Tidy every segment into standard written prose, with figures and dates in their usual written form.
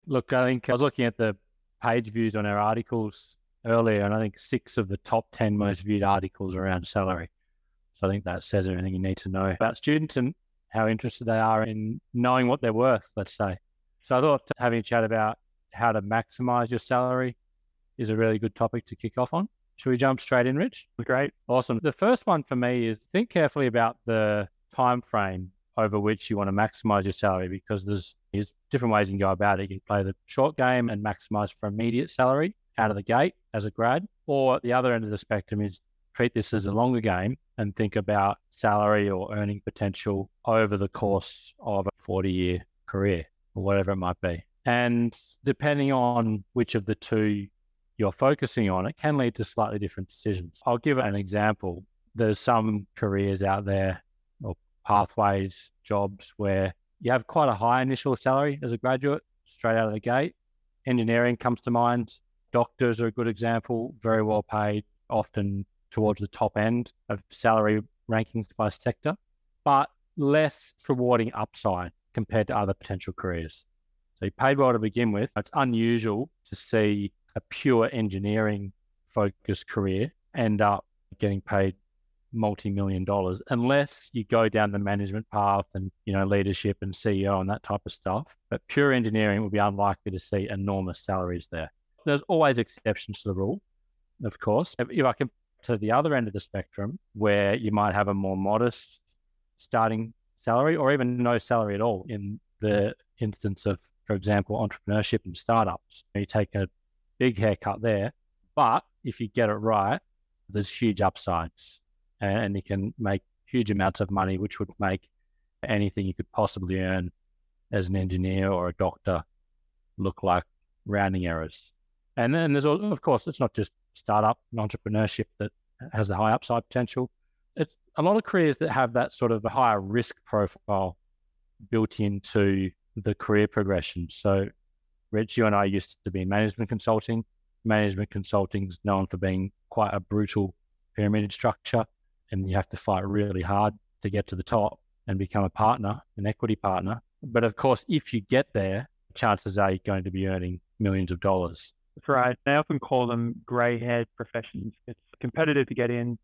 Look, I think I was looking at the page views on our articles earlier, and I think 6 of the top 10 most viewed articles are around salary. So I think that says everything you need to know about students and how interested they are in knowing what they're worth, let's say. So I thought having a chat about how to maximize your salary is a really good topic to kick off on. Should we jump straight in, Rich? Great. Awesome. The first one for me is think carefully about the time frame over which you want to maximize your salary, because there's different ways you can go about it. You can play the short game and maximize for immediate salary out of the gate as a grad, or at the other end of the spectrum is treat this as a longer game and think about salary or earning potential over the course of a 40-year career or whatever it might be. And depending on which of the two you're focusing on, it can lead to slightly different decisions. I'll give an example. There's some careers out there or pathways, jobs where you have quite a high initial salary as a graduate straight out of the gate. Engineering comes to mind. Doctors are a good example, very well paid, often towards the top end of salary rankings by sector, but less rewarding upside compared to other potential careers. So you paid well to begin with. It's unusual to see a pure engineering focused career end up getting paid multi-million dollars unless you go down the management path and, leadership and CEO and that type of stuff. But pure engineering will be unlikely to see enormous salaries there. There's always exceptions to the rule, of course. If I can to the other end of the spectrum, where you might have a more modest starting salary or even no salary at all in the instance of, for example, entrepreneurship and startups. You take a big haircut there, but if you get it right, there's huge upsides and you can make huge amounts of money, which would make anything you could possibly earn as an engineer or a doctor look like rounding errors. And then there's also, of course, it's not just startup and entrepreneurship that has a high upside potential. It's a lot of careers that have that sort of a higher risk profile built into the career progression. So, Rich, you and I used to be in management consulting. Management consulting is known for being quite a brutal pyramid structure, and you have to fight really hard to get to the top and become a partner, an equity partner. But of course, if you get there, chances are you're going to be earning millions of dollars. That's right. They often call them grey-haired professions. It's competitive to get in.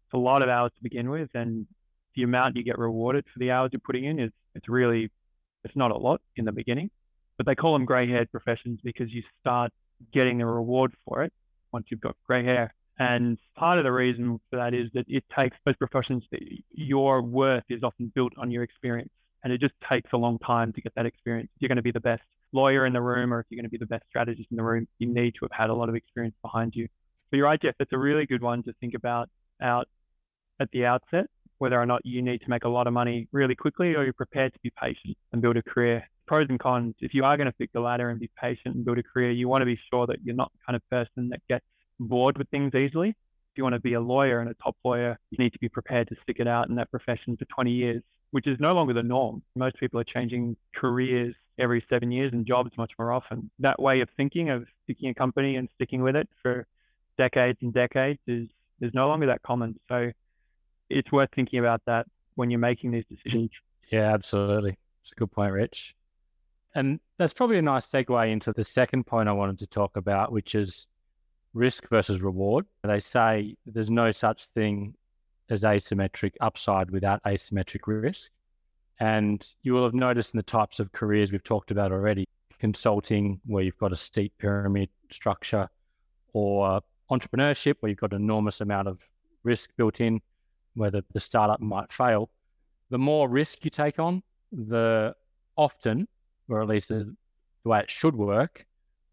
It's a lot of hours to begin with, and the amount you get rewarded for the hours you're putting in it's not a lot in the beginning. But they call them grey-haired professions because you start getting a reward for it once you've got grey hair. And part of the reason for that is that it takes those professions, your worth is often built on your experience. And it just takes a long time to get that experience. If you're going to be the best lawyer in the room, or if you're going to be the best strategist in the room, you need to have had a lot of experience behind you. But you're right, Jeff, it's a really good one to think about out at the outset, whether or not you need to make a lot of money really quickly or you're prepared to be patient and build a career. Pros and cons. If you are going to pick the ladder and be patient and build a career, you want to be sure that you're not the kind of person that gets bored with things easily. If you want to be a lawyer and a top lawyer, you need to be prepared to stick it out in that profession for 20 years, which is no longer the norm. Most people are changing careers every 7 years and jobs much more often. That way of thinking of picking a company and sticking with it for decades and decades is no longer that common. So it's worth thinking about that when you're making these decisions. Yeah, absolutely. It's a good point, Rich. And that's probably a nice segue into the second point I wanted to talk about, which is risk versus reward. They say there's no such thing as asymmetric upside without asymmetric risk. And you will have noticed in the types of careers we've talked about already, consulting, where you've got a steep pyramid structure, or entrepreneurship, where you've got an enormous amount of risk built in, where the startup might fail. The more risk you take on, the often, or at least the way it should work,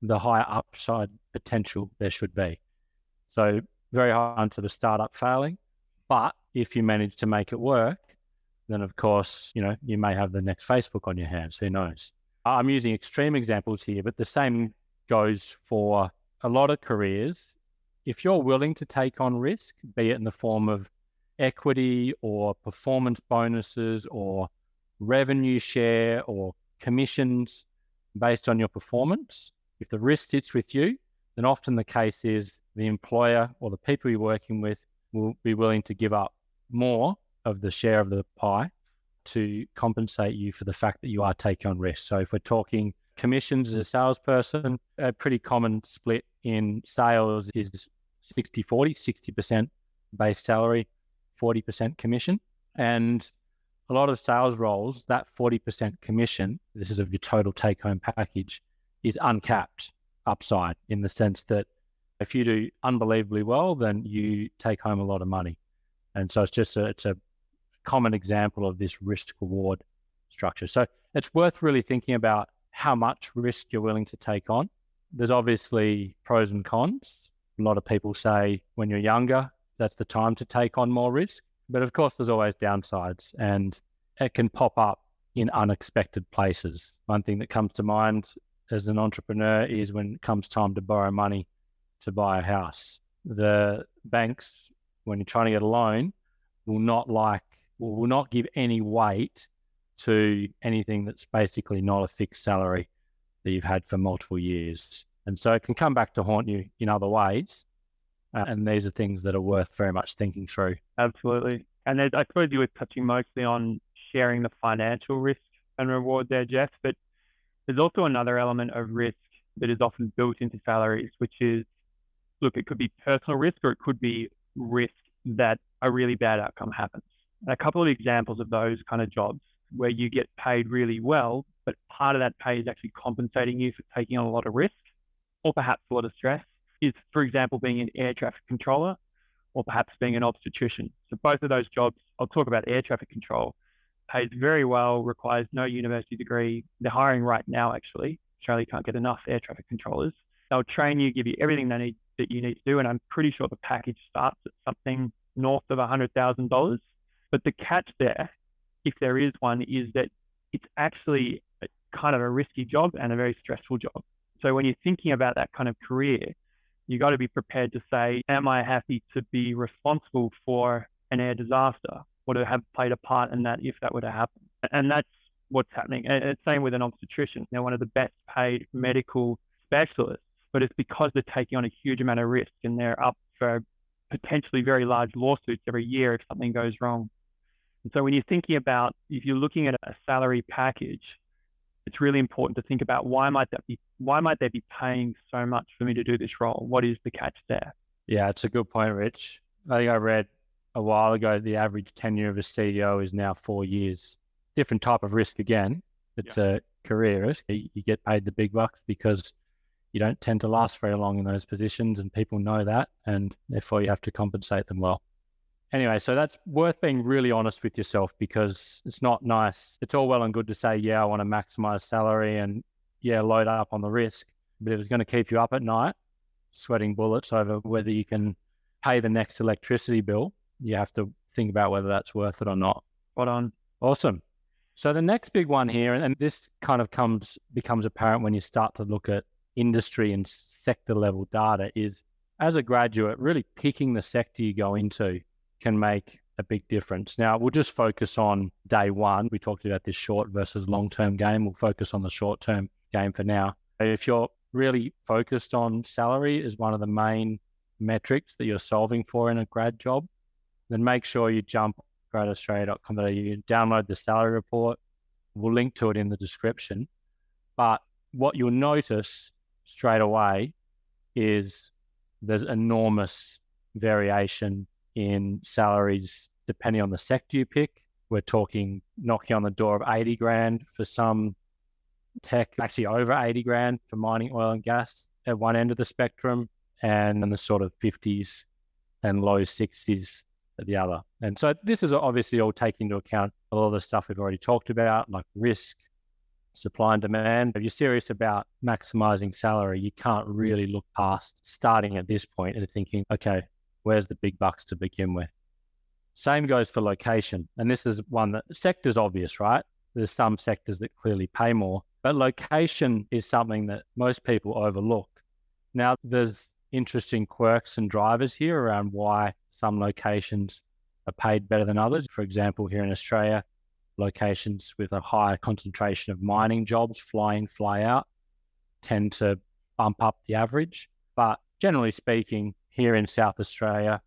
the higher upside potential there should be. So very high onto the startup failing. But if you manage to make it work, then of course, you may have the next Facebook on your hands. Who knows? I'm using extreme examples here, but the same goes for a lot of careers. If you're willing to take on risk, be it in the form of equity or performance bonuses or revenue share or commissions based on your performance, if the risk sits with you, then often the case is the employer or the people you're working with will be willing to give up more of the share of the pie to compensate you for the fact that you are taking on risk. So if we're talking Commissions as a salesperson, a pretty common split in sales is 60-40, 60% base salary, 40% commission. And a lot of sales roles, that 40% commission, this is of your total take-home package, is uncapped upside, in the sense that if you do unbelievably well, then you take home a lot of money. And so it's a common example of this risk reward structure. So it's worth really thinking about how much risk you're willing to take on. There's obviously pros and cons. A lot of people say when you're younger, that's the time to take on more risk. But of course, there's always downsides, and it can pop up in unexpected places. One thing that comes to mind as an entrepreneur is when it comes time to borrow money to buy a house. The banks, when you're trying to get a loan, will not give any weight to anything that's basically not a fixed salary that you've had for multiple years. And so it can come back to haunt you in other ways. And these are things that are worth very much thinking through. Absolutely. And I suppose you were touching mostly on sharing the financial risk and reward there, Jeff, but there's also another element of risk that is often built into salaries, which is, look, it could be personal risk, or it could be risk that a really bad outcome happens. And a couple of examples of those kind of jobs where you get paid really well, but part of that pay is actually compensating you for taking on a lot of risk, or perhaps a lot of stress, is, for example, being an air traffic controller, or perhaps being an obstetrician. So both of those jobs, I'll talk about air traffic control, pays very well, requires no university degree. They're hiring right now, actually. Australia can't get enough air traffic controllers. They'll train you, give you everything that you need to do. And I'm pretty sure the package starts at something north of $100,000. But the catch there, if there is one, is that it's actually kind of a risky job and a very stressful job. So when you're thinking about that kind of career, you got to be prepared to say, am I happy to be responsible for an air disaster, or to have played a part in that if that were to happen? And that's what's happening. And it's same with an obstetrician. They're one of the best paid medical specialists, but it's because they're taking on a huge amount of risk, and they're up for potentially very large lawsuits every year if something goes wrong. And so when you're thinking about, if you're looking at a salary package, it's really important to think about why might they be paying so much for me to do this role? What is the catch there? Yeah, it's a good point, Rich. I think I read a while ago the average tenure of a CEO is now 4 years. Different type of risk again. It's a career risk. You get paid the big bucks because you don't tend to last very long in those positions, and people know that, and therefore you have to compensate them well. Anyway, so that's worth being really honest with yourself, because it's not nice. It's all well and good to say, yeah, I want to maximize salary and load up on the risk. But if it's going to keep you up at night, sweating bullets over whether you can pay the next electricity bill, you have to think about whether that's worth it or not. Spot on. Awesome. So the next big one here, and this kind of becomes apparent when you start to look at industry and sector level data, is as a graduate, really picking the sector you go into can make a big difference. Now, we'll just focus on day one. We talked about this short versus long-term game. We'll focus on the short-term game for now. If you're really focused on salary as one of the main metrics that you're solving for in a grad job, then make sure you jump gradaustralia.com.au, you download the salary report. We'll link to it in the description. But what you'll notice straight away is there's enormous variation in salaries depending on the sector you pick. We're talking knocking on the door of 80 grand for some tech, actually over 80 grand for mining, oil and gas at one end of the spectrum, and in the sort of 50s and low 60s at the other. And so this is obviously all taking into account a lot of the stuff we've already talked about, like risk, supply and demand. If you're serious about maximizing salary, you can't really look past starting at this point and thinking, okay, where's the big bucks to begin with? Same goes for location. And this is one that sector's obvious, right? There's some sectors that clearly pay more, but location is something that most people overlook. Now, there's interesting quirks and drivers here around why some locations are paid better than others. For example, here in Australia, locations with a higher concentration of mining jobs, fly in, fly out, tend to bump up the average. But generally speaking, here in South Australia,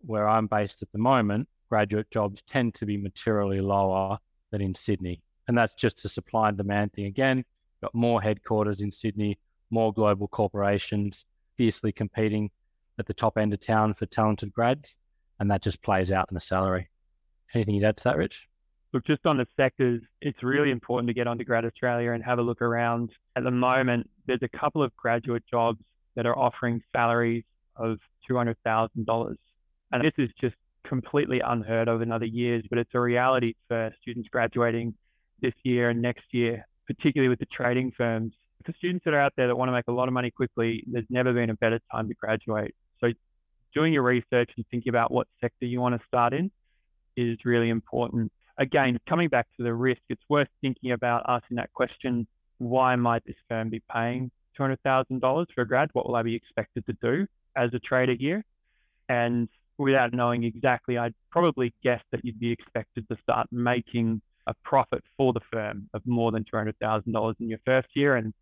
where I'm based at the moment, graduate jobs tend to be materially lower than in Sydney. And that's just a supply and demand thing again. got more headquarters in Sydney, more global corporations, fiercely competing at the top end of town for talented grads, and that just plays out in the salary. Anything you'd add to that, Rich? Look, just on the sectors, it's really important to get onto Grad Australia and have a look around. At the moment, there's a couple of graduate jobs that are offering salaries of $200,000. And this is just completely unheard of in other years, but it's a reality for students graduating this year and next year, particularly with the trading firms. For students that are out there that want to make a lot of money quickly, there's never been a better time to graduate. So doing your research and thinking about what sector you want to start in is really important. Again, coming back to the risk, it's worth thinking about asking that question, why might this firm be paying $200,000 for a grad? What will I be expected to do as a trader here? And without knowing exactly, I'd probably guess that you'd be expected to start making a profit for the firm of more than $200,000 in your first year. And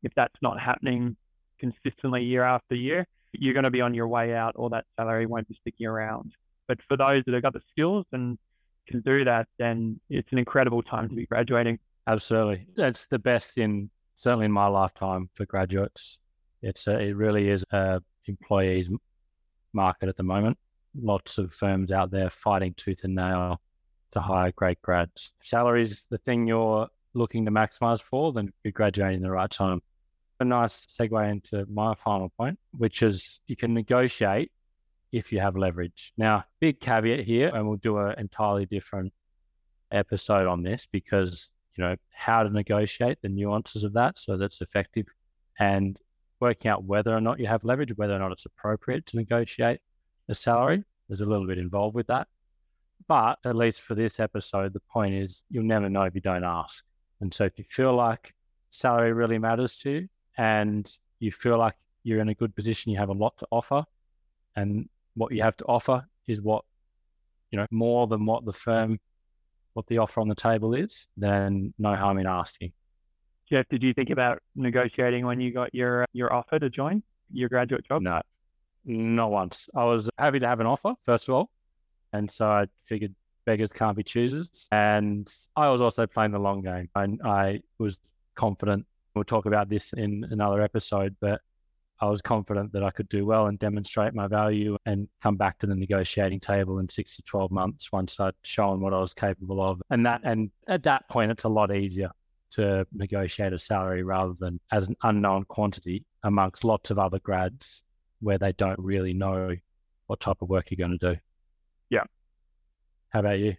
if that's not happening consistently year after year, you're going to be on your way out, or that salary won't be sticking around. But for those that have got the skills and can do that, then it's an incredible time to be graduating. Absolutely. It's the best certainly in my lifetime for graduates. It really is a employees market at the moment. Lots of firms out there fighting tooth and nail to hire great grads. Salaries, the thing you're looking to maximize for, then you're graduating the right time. A nice segue into my final point, which is you can negotiate if you have leverage. Now, big caveat here, and we'll do an entirely different episode on this because, how to negotiate, the nuances of that so that's effective, and working out whether or not you have leverage, whether or not it's appropriate to negotiate a salary. There's a little bit involved with that. But at least for this episode, the point is you'll never know if you don't ask. And so if you feel like salary really matters to you and you feel like you're in a good position, you have a lot to offer, and what you have to offer is what, more than what the offer on the table is, then no harm in asking. Jeff, did you think about negotiating when you got your offer to join your graduate job? No, not once. I was happy to have an offer, first of all. And so I figured beggars can't be choosers. And I was also playing the long game. I was confident. We'll talk about this in another episode, but I was confident that I could do well and demonstrate my value and come back to the negotiating table in 6 to 12 months once I'd shown what I was capable of. And at that point, it's a lot easier to negotiate a salary rather than as an unknown quantity amongst lots of other grads where they don't really know what type of work you're going to do. Yeah. How about you?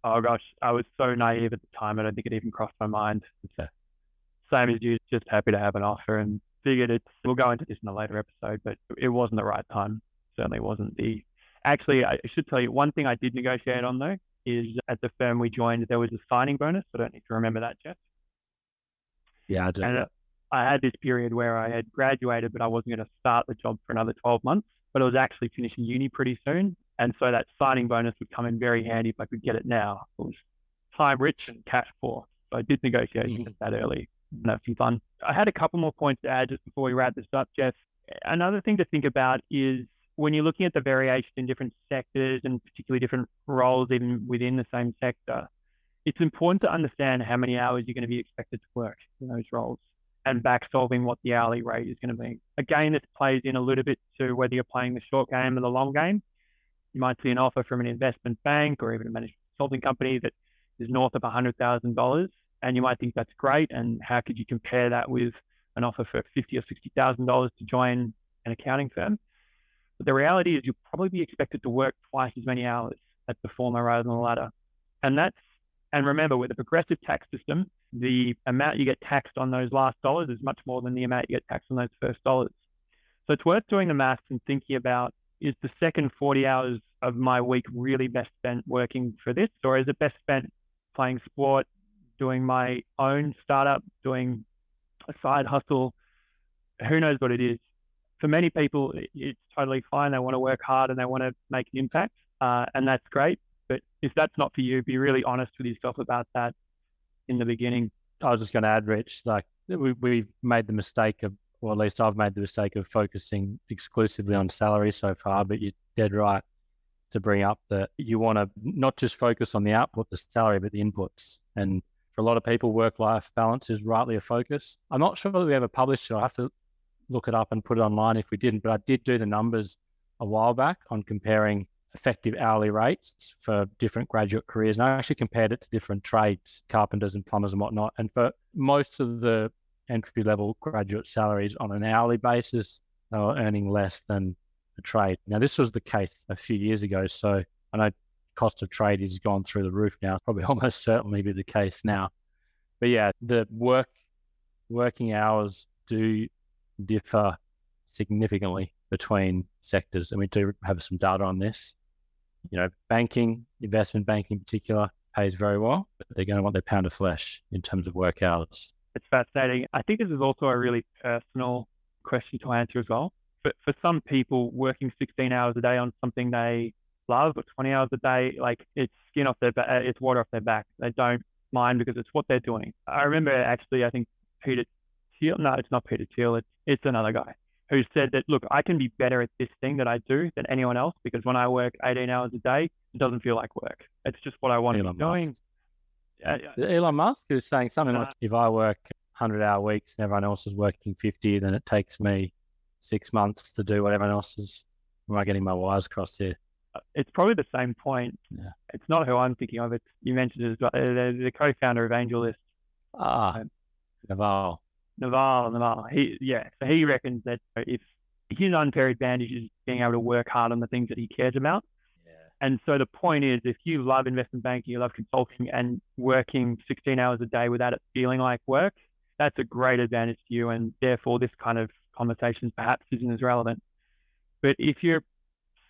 Oh gosh, I was so naive at the time. I don't think it even crossed my mind. Okay. Same as you, just happy to have an offer and figured we'll go into this in a later episode, but it wasn't the right time. Certainly wasn't actually, I should tell you, one thing I did negotiate on though, is at the firm we joined, there was a signing bonus. I don't need to remember that, Jeff. Yeah, I do. And I had this period where I had graduated, but I wasn't going to start the job for another 12 months, but I was actually finishing uni pretty soon. And so that signing bonus would come in very handy if I could get it now. It was time rich and cash poor. So I did negotiations that early and have some fun. I had a couple more points to add just before we wrap this up, Jeff. Another thing to think about is when you're looking at the variation in different sectors and particularly different roles even within the same sector, it's important to understand how many hours you're going to be expected to work in those roles and back solving what the hourly rate is going to be. Again, this plays in a little bit to whether you're playing the short game or the long game. You might see an offer from an investment bank or even a management consulting company that is north of $100,000, and you might think that's great. And how could you compare that with an offer for $50,000 or $60,000 to join an accounting firm? But the reality is you'll probably be expected to work twice as many hours at the former rather than the latter. And remember, with a progressive tax system, the amount you get taxed on those last dollars is much more than the amount you get taxed on those first dollars. So it's worth doing the maths and thinking about, is the second 40 hours of my week really best spent working for this? Or is it best spent playing sport, doing my own startup, doing a side hustle? Who knows what it is? For many people, it's totally fine. They want to work hard and they want to make an impact. And that's great. But if that's not for you, be really honest with yourself about that in the beginning. I was just going to add, Rich, like we've made the mistake of, or at least I've made the mistake of focusing exclusively on salary so far, but you're dead right to bring up that you want to not just focus on the output, the salary, but the inputs. And For a lot of people, work-life balance is rightly a focus. I'm not sure that we ever published it. I'll have to look it up and put it online if we didn't, but I did do the numbers a while back on comparing effective hourly rates for different graduate careers. And I actually compared it to different trades, carpenters and plumbers and whatnot. And for most of the entry-level graduate salaries on an hourly basis, they were earning less than a trade. Now, this was the case a few years ago. So I know cost of trade has gone through the roof now. Probably almost certainly be the case now. But yeah, the working hours do differ significantly between sectors. And we do have some data on this. Banking, investment banking in particular, pays very well, but they're going to want their pound of flesh in terms of work hours. It's fascinating. I think this is also a really personal question to answer as well. But for some people, working 16 hours a day on something they love, or 20 hours a day, like it's skin off their back, it's water off their back. They don't mind because it's what they're doing. I remember actually, I think Peter Thiel, no, it's not Peter Thiel, it's another guy who said that, look, I can be better at this thing that I do than anyone else because when I work 18 hours a day, it doesn't feel like work. It's just what I want to be doing. Elon Musk is saying something like, if I work 100-hour weeks and everyone else is working 50, then it takes me 6 months to do what everyone else is. Am I getting my wires crossed here? It's probably the same point. Yeah. It's not who I'm thinking of. You mentioned it as well. The co-founder of AngelList. Naval. So he reckons that if his unfair advantage is being able to work hard on the things that he cares about. Yeah. And so the point is, if you love investment banking, you love consulting and working 16 hours a day without it feeling like work, that's a great advantage to you. And therefore this kind of conversation perhaps isn't as relevant. But if you're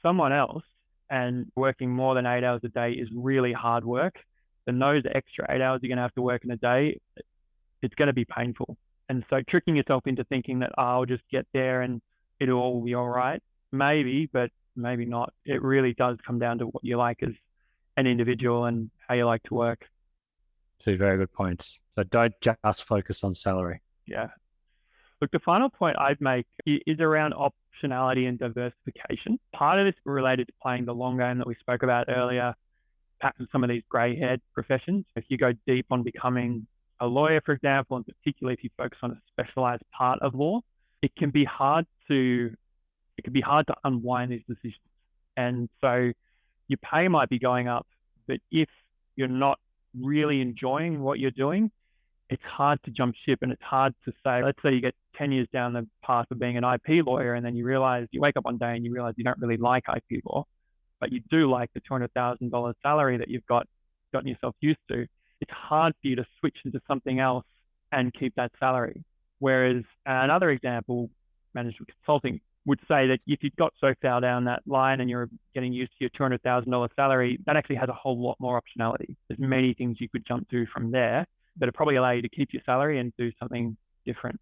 someone else and working more than 8 hours a day is really hard work, then those extra 8 hours you're going to have to work in a day, it's going to be painful. And so tricking yourself into thinking that I'll just get there and it'll all be all right, maybe, but maybe not. It really does come down to what you like as an individual and how you like to work. Two very good points. So don't just focus on salary. Yeah. Look, the final point I'd make is around optionality and diversification. Part of this related to playing the long game that we spoke about earlier, perhaps in some of these grey-haired professions. If you go deep on becoming a lawyer, for example, and particularly if you focus on a specialized part of law, it can be hard to unwind these decisions. And so your pay might be going up, but if you're not really enjoying what you're doing, it's hard to jump ship, and it's hard to say, let's say you get 10 years down the path of being an IP lawyer, and then you wake up one day and you realize you don't really like IP law, but you do like the $200,000 salary that you've gotten yourself used to. It's hard for you to switch into something else and keep that salary. Whereas another example, management consulting, would say that if you've got so far down that line and you're getting used to your $200,000 salary, that actually has a whole lot more optionality. There's many things you could jump to from there that probably allow you to keep your salary and do something different.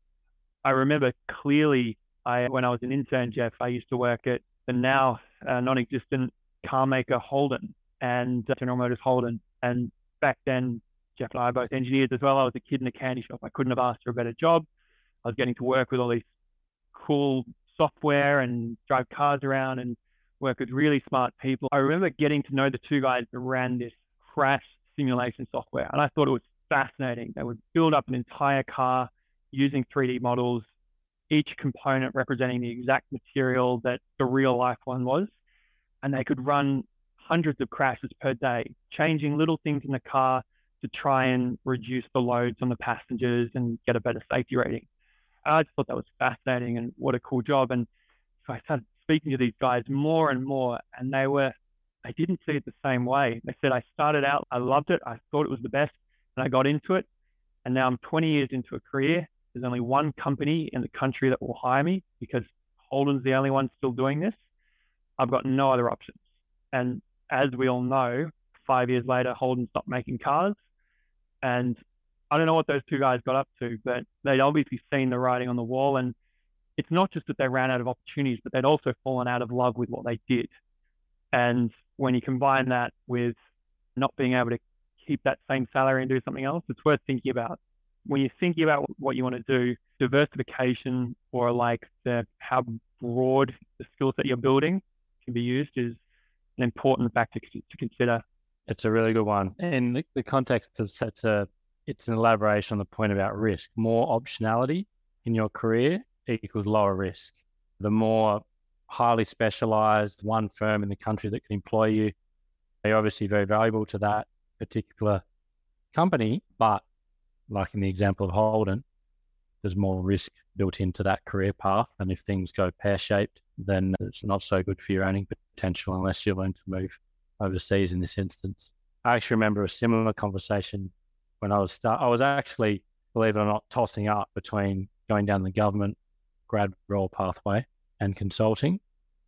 I remember clearly when I was an intern, Jeff, I used to work at the now non-existent car maker Holden and General Motors Holden. And back then, Jeff and I are both engineers as well. I was a kid in a candy shop. I couldn't have asked for a better job. I was getting to work with all these cool software and drive cars around and work with really smart people. I remember getting to know the two guys that ran this crash simulation software, and I thought it was fascinating. They would build up an entire car using 3D models, each component representing the exact material that the real life one was, and they could run hundreds of crashes per day, changing little things in the car to try and reduce the loads on the passengers and get a better safety rating. I just thought that was fascinating and what a cool job. And so I started speaking to these guys more and more, and they didn't see it the same way. They said, I started out, I loved it, I thought it was the best, and I got into it. And now I'm 20 years into a career. There's only one company in the country that will hire me because Holden's the only one still doing this. I've got no other options. And as we all know, 5 years later, Holden stopped making cars. And I don't know what those two guys got up to, but they'd obviously seen the writing on the wall. And it's not just that they ran out of opportunities, but they'd also fallen out of love with what they did. And when you combine that with not being able to keep that same salary and do something else, it's worth thinking about. When you're thinking about what you want to do, diversification or like how broad the skill set you're building can be used is an important factor to consider. It's a really good one. In the context of such a it's an elaboration on the point about risk. More optionality in your career equals lower risk. The more highly specialized one firm in the country that can employ you, they're obviously very valuable to that particular company. But like in the example of Holden, there's more risk built into that career path. And if things go pear-shaped, then it's not so good for your earning potential unless you learn to move overseas in this instance. I actually remember a similar conversation when I was actually, believe it or not, tossing up between going down the government grad role pathway and consulting.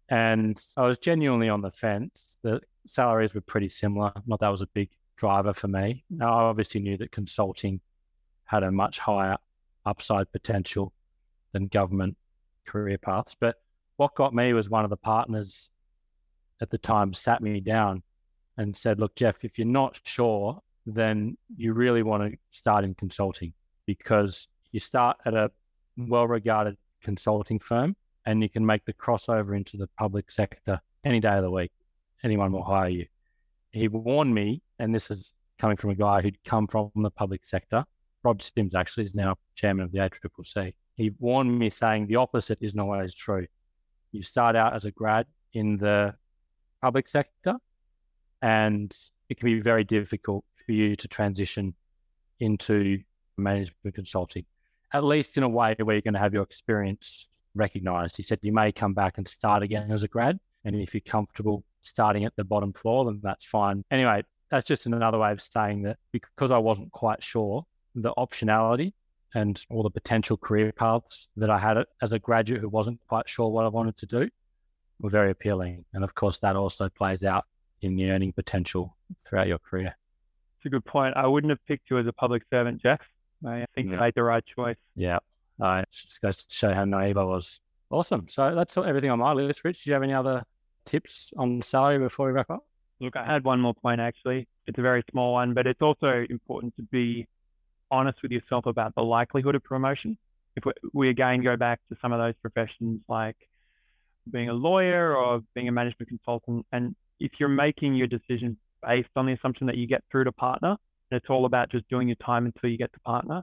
And I was genuinely on the fence. The salaries were pretty similar. Not that was a big driver for me. Now, I obviously knew that consulting had a much higher upside potential than government career paths. But what got me was one of the partners at the time sat me down and said, look, Jeff, if you're not sure, then you really want to start in consulting, because you start at a well-regarded consulting firm and you can make the crossover into the public sector any day of the week. Anyone will hire you. He warned me, and this is coming from a guy who'd come from the public sector. Rob Sims actually is now chairman of the ACCC. He warned me saying the opposite isn't always true. You start out as a grad in the public sector, and it can be very difficult for you to transition into management consulting, at least in a way where you're going to have your experience recognized. He said you may come back and start again as a grad, and if you're comfortable starting at the bottom floor, then that's fine. Anyway, that's just another way of saying that because I wasn't quite sure, the optionality and all the potential career paths that I had as a graduate who wasn't quite sure what I wanted to do were very appealing. And of course, that also plays out in the earning potential throughout your career. It's a good point. I wouldn't have picked you as a public servant, Jeff. I think you made the right choice. Yeah. It just goes to show how naive I was. Awesome. So that's everything on my list. Rich, do you have any other tips on salary before we wrap up? Look, I had one more point, actually. It's a very small one, but it's also important to be honest with yourself about the likelihood of promotion. If we again go back to some of those professions like being a lawyer or being a management consultant, and if you're making your decision based on the assumption that you get through to partner, and it's all about just doing your time until you get to partner,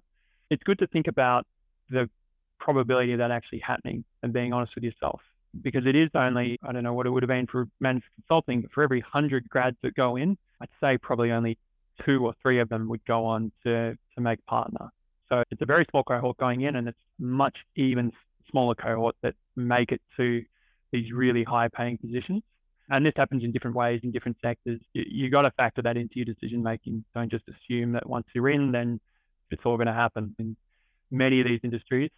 it's good to think about the probability of that actually happening and being honest with yourself. Because it is only, I don't know what it would have been for management consulting, but for every 100 grads that go in, I'd say probably only 2 or 3 of them would go on to make partner. So it's a very small cohort going in, and it's much even smaller cohort that make it to these really high paying positions. And this happens in different ways in different sectors. You got to factor that into your decision making. Don't just assume that once you're in, then it's all going to happen. In many of these industries,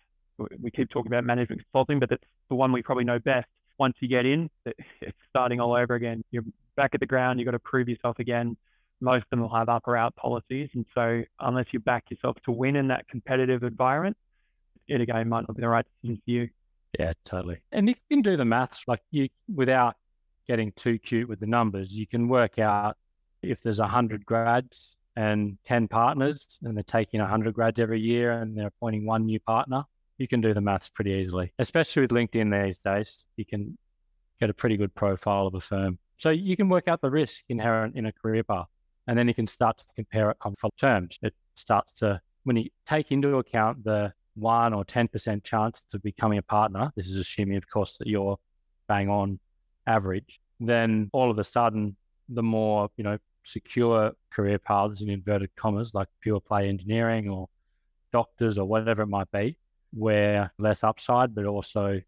we keep talking about management consulting, but that's the one we probably know best. Once you get in, it's starting all over again. You're back at the ground. You've got to prove yourself again. Most of them will have up or out policies. And so unless you back yourself to win in that competitive environment, it again might not be the right decision for you. Yeah, totally. And you can do the maths, like without getting too cute with the numbers, you can work out if there's 100 grads and 10 partners and they're taking 100 grads every year and they're appointing 1 new partner, you can do the maths pretty easily. Especially with LinkedIn these days, you can get a pretty good profile of a firm. So you can work out the risk inherent in a career path, and then you can start to compare it on terms. It starts to, when you take into account the 1 or 10% chance of becoming a partner, this is assuming, of course, that you're bang on average, then all of a sudden, the more, secure career paths in inverted commas, like pure play engineering or doctors or whatever it might be, where less upside, but also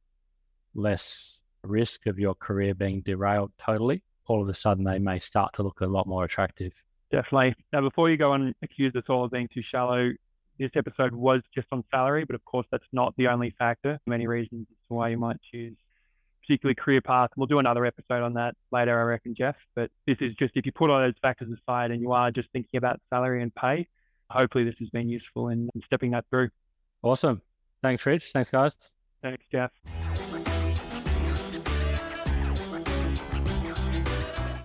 less risk of your career being derailed totally, all of a sudden they may start to look a lot more attractive. Definitely. Now, before you go and accuse us all of being too shallow, this episode was just on salary, but of course that's not the only factor. Many reasons as to why you might choose particularly career path. We'll do another episode on that later, I reckon, Jeff. But this is just, if you put all those factors aside and you are just thinking about salary and pay, hopefully this has been useful in stepping that through. Awesome. Thanks, Rich. Thanks, guys. Thanks, Jeff.